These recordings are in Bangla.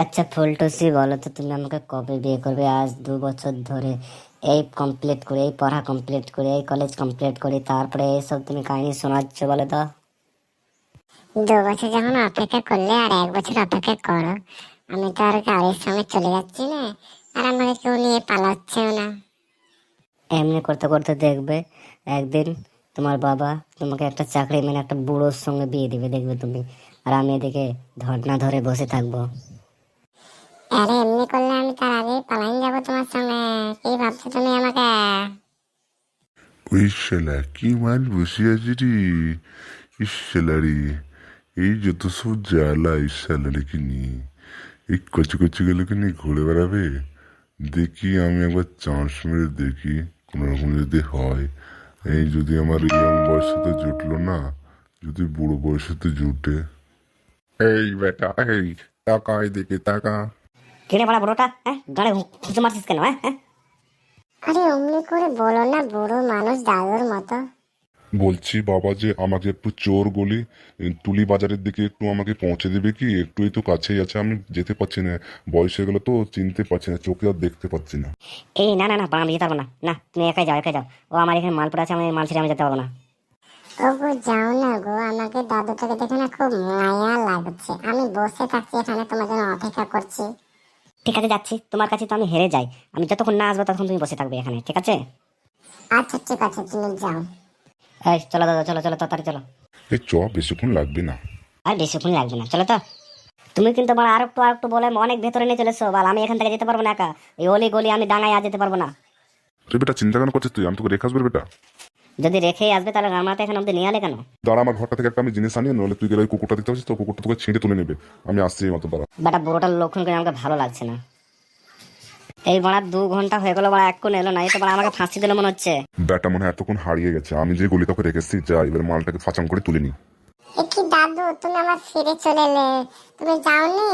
আচ্ছা ফুলটুসি, বলো তো তুমি আমাকে কবে বিয়ে করবে? আজ 2 বছর ধরে এই কমপ্লিট করে, এই পড়া কমপ্লিট করে, এই কলেজ কমপ্লিট করে, তারপরে এইসব তুমি কাহিনী শোনাচ্ছ, বলো তো। 2 বছর যখন অপেক্ষা করলে আর 1 বছর অপেক্ষা করো। আমি তো আর কারোর সঙ্গে চলে যাচ্ছি না, আর আমাকে কেউ নিয়ে পালাচ্ছেও না। এমনি করতে করতে দেখবে একদিন তোমার বাবা তোমাকে একটা চাকরি মানে একটা বুড়োর সঙ্গে বিয়ে দিবে, দেখবে তুমি। আর আমি এদিকে ধর্না ধরে বসে থাকবো। আরে এমনি করলে আমি তার আগেই পালাইন যাবো তোমার সঙ্গে। কি ভাবছো তুমি আমাকে? ওই শালা কি মাল বসে আছি রে। ইস শালারি, এই যত সব জ্বালা এই শালারিকে নিয়ে, এই কচি কচি গুলোকে নিয়ে ঘুরে বেড়াবে। দেখি আমি একবার চান্স মেরে দেখি কোনো রকম যদি হয়। এই যদি আমার ইয়ং বয়সে জুটলো না, যদি বুড়ো বয়সে জুটে। এই বেটা, এই টাকা এদিকে টাকা। কিনে পড়া বুড়োটা, হ্যাঁ গাড়ি খুঁজে মারছিস কেন? হ্যাঁ হ্যাঁ আরে অমনি করে বলো না, বুড়ো মানুষ দাদুর মতো। বলছি বাবা যে আমাকে একটু চোর গলি তুলি বাজারের দিকে একটু আমাকে পৌঁছে দেবে কি? একটু এই তো কাছেই আছে, আমি যেতে পারছি না, বয়স হয়ে গেলো তো, চিনতে পারছি না, চোখে আর দেখতে পাচ্ছি না। এই না না না, আমি যেতে পারবো না। না তুমি একাই যাও, একাই যাও। ও আমার এখানে মাল পড়ে আছে, আমি মাল ছেড়ে আমি যেতে পারবো না। ও গো যাও না গো, আমাকে দাদুটাকে দেখে না খুব মায়া লাগছে। আমি বসে থাকছি এখানে, তোমার জন্য অপেক্ষা করছি। ঠিক আছে যাচ্ছি, তোমার কাছে তো আমি হেরে যাই। আমি যতক্ষণ না আসবো ততক্ষণ তুমি বসে থাকবে এখানে, ঠিক আছে? আচ্ছা ঠিক আছে, তুমি যাও। এই চলো দাদা, চলো চলো তাড়াতাড়ি চলো। এই বেশিক্ষণ লাগবে না। আর বেশিক্ষণ লাগবে না, চলো তো। তুমি কিন্তু বড় আর একটু বলে অনেক ভেতরে নিয়ে চলেছো, বল আমি এখান থেকে যেতে পারবো না একা। এই অলি গলি আমি ডাঙায় আর যেতে পারবো না। রে বেটা, চিন্তা কেন করছিস তুই? আমি তোকে রেখে আসবো রে বেটা। যদি রেখেই আসবে তাহলে রান্নাটা এখানে অব্দি নিয়ে আলে কেন? দাঁড়া, আমার ঘরটা থেকে একটা আমি জিনিস আনিয়ে, নইলে তুই গেলে ওই কুকুরটা দিতে পারছিস তো, কুকুরটা তোকে ছিঁড়ে তুলে নেবে। আমি আসছি এই মতো, দাঁড়া। বেটা বুড়োটার লক্ষণ করে আমাকে ভালো লাগছে না। এই বড়া 2 ঘন্টা হয়ে গেল, বড়া এক্ষুন এলো না। এই তো বড়া আমাকে ফাঁসি দিল মনে হচ্ছে। ব্যাটা মনে হয় এতক্ষণ হারিয়ে গেছে। আমি যে গলি তোকে রেখেছি, যা এবার মালটাকে ফাঁচাং করে তুলে নি। এ কি দাদু, তুমি আবার ফিরে চলে এলে? তুমি যাওনি?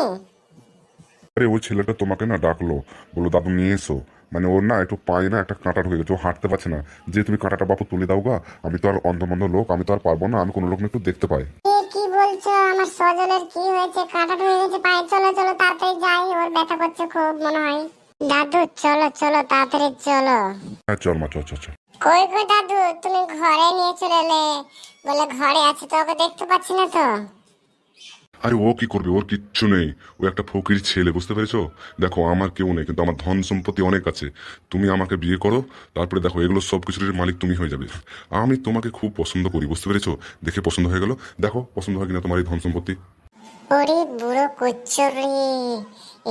আরে ওই ছেলেটা তোমাকে না ডাকলো, বললো দাদু নিয়ে এসো। মানে ওর না একটু পায়ে না একটা কাঁটা ঢুকে গেছে, ও হাঁটতে পারছে না। যে তুমি কাঁটাটা বাপু তুলে দাও গা, আমি তো আর অন্ধমন্ধ লোক, আমি তো আর পারবো না, আমি কোনো রকম একটু দেখতে পাই। এ কি বলছো? আমার সজলের কি হয়েছে? কাঁটা ঢুকে গেছে পায়ে। চলো চলো তাড়াতাড়ি যাই, ওর ব্যথা করছে খুব মনে হয়। দাদু চলো চলো তাড়াতাড়ি চলো। হ্যাঁ চল মা, চল চল চল। কই গো দাদু, তুমি ঘরে নিয়ে চলে এলে? বলে ঘরে আছে তো, ওকে দেখতে পাচ্ছি না তো। আরে ও কি করবে? ওর কিচ্ছু নেই, ও একটা ফকির ছেলে, বুঝতে পেরেছো? দেখো আমার কেউ নেই, কিন্তু আমার ধন সম্পত্তি অনেক আছে। তুমি আমাকে বিয়ে করো, তারপরে দেখো এগুলো সব কিছুর মালিক তুমি হয়ে যাবে। আমি তোমাকে খুব পছন্দ করি, বুঝতে পেরেছো? দেখে পছন্দ হয়ে গেল, দেখো পছন্দ হয় কিনা তোমার এই ধন সম্পত্তি। ওরে বুড়ো কচ্ছরি,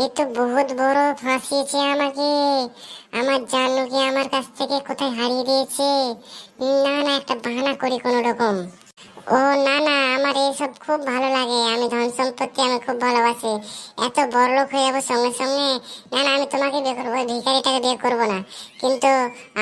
এ তো বহুত বড় ফাঁসিয়েছে আমাকে। আমার জানুকে আমার কাছ থেকে কোথায় হারিয়ে দিয়েছে। না না, একটা বাহানা করি কোনো রকম। ও না না, আমার এইসব খুব ভালো লাগে। আমি ধন সম্পত্তি আমি খুব ভালোবাসি। এত বড় লোক হয়ে যাবো সঙ্গে সঙ্গে। না না, আমি তোমাকে বিয়ে করবো, ওই ভিখারিটাকে বিয়ে করবো না। কিন্তু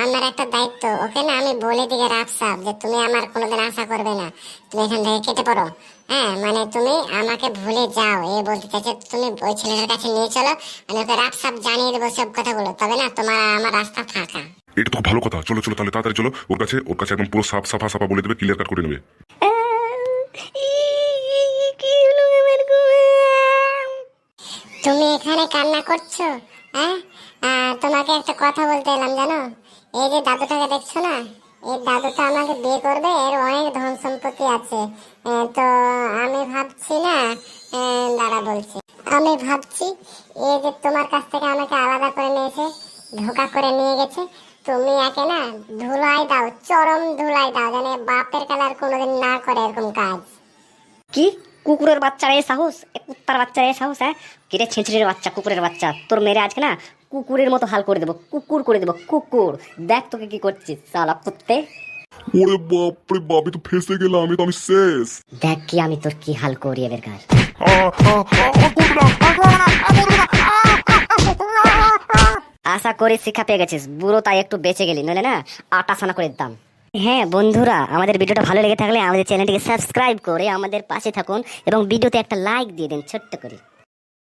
আমার একটা দায়িত্ব, ওকে না আমি বলে দিকে রাফসাফ যে তুমি আমার কোনোদিন আশা করবে না, তুমি এখান থেকে কেটে পড়ো। হ্যাঁ মানে তুমি আমাকে ভুলে যাও, এ বলতে চাইছে। তুমি ওই ছেলেটার কাছে নিয়ে চলো, আমি ওকে রাফসাফ জানিয়ে দেবো সব কথাগুলো, তবে না তোমার আমার রাস্তা ফাঁকা। এটা তো ভালো কথা, চলো চলো তাহলে তাড়াতাড়ি চলো। ওর কাছে একদম পুরো সাফ সাফা সাফা বলে দেবে, ক্লিয়ার কাট করে নেবে। কি হলো আমার গো? তুমি এখানে কান্না করছো? হ্যাঁ, তোমাকে একটা কথা বলতে এলাম জানো। এই যে দাদুটাকে দেখছো না, এই দাদুটা আমাকে বিয়ে করবে, এর অনেক ধন সম্পত্তি আছে। তো আমি ভাবছি না, দাঁড়া বলছি, আমি ভাবছি এই যে তোমার কাছ থেকে আমাকে আলাদা করে নিয়েছে, ধোকা করে নিয়ে গেছে। তুমি একে না ধুলাই দাও, চরম ধুলাই দাও, জানে বাপের কালার কোনোদিন না করে এরকম কাজ। কি কুকুরের বাচ্চার এই সাহস? কুত্তার বাচ্চার এই সাহস? হ্যাঁ কিরে ছিঁচড়ির বাচ্চা, কুকুরের বাচ্চা, তোর মেরে আজকে না কুকুরের মতো হাল করে দেবো, কুকুর করে দেবো, কুকুর। দেখ তোকে কি করছিস সালা কুত্তে। ওরে বাপ রে বাপ, তো ফেসে গেলাম, আমি শেষ। দেখ কি আমি তোর কি হাল করি এবার কার। আশা করি শিক্ষা পেয়ে গেছিস বুড়ো, তাই একটু বেঁচে গেলি, নইলে না আটা সানা করে দিতাম। হ্যাঁ বন্ধুরা, আমাদের ভিডিওটা ভালো লেগে থাকলে আমাদের চ্যানেলটিকে সাবস্ক্রাইব করে আমাদের পাশে থাকুন এবং ভিডিওতে একটা লাইক দিয়ে দিন ছোট্ট করে।